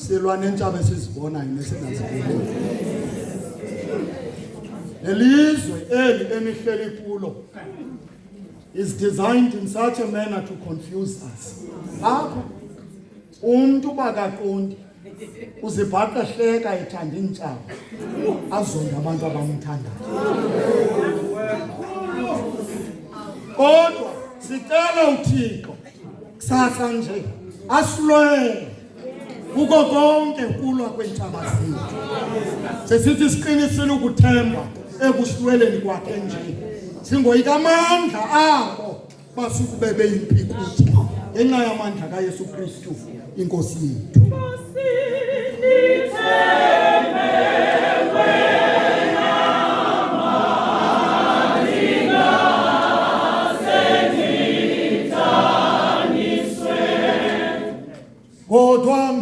silwa nentshaba esizibonayo nesingaziboni. Elizwe eli enihleli kulo is designed in such a manner to confuse us. Apha umuntu bakaqondi uzibhaqa hleka ethanda intshaba azonda abantu abamthandayo. Kodwa sicela uThixo kusasa nje asilwele kuko konke ukulwa kwentshaba zethu. Sesithi siqinisile ukuthemba ekuhlweleni kwakhe nje. Singoyika amandla abo basukube beyimpikuthi ngenxa yamandla kaYesu Kristu inkosi yethu. Kodwa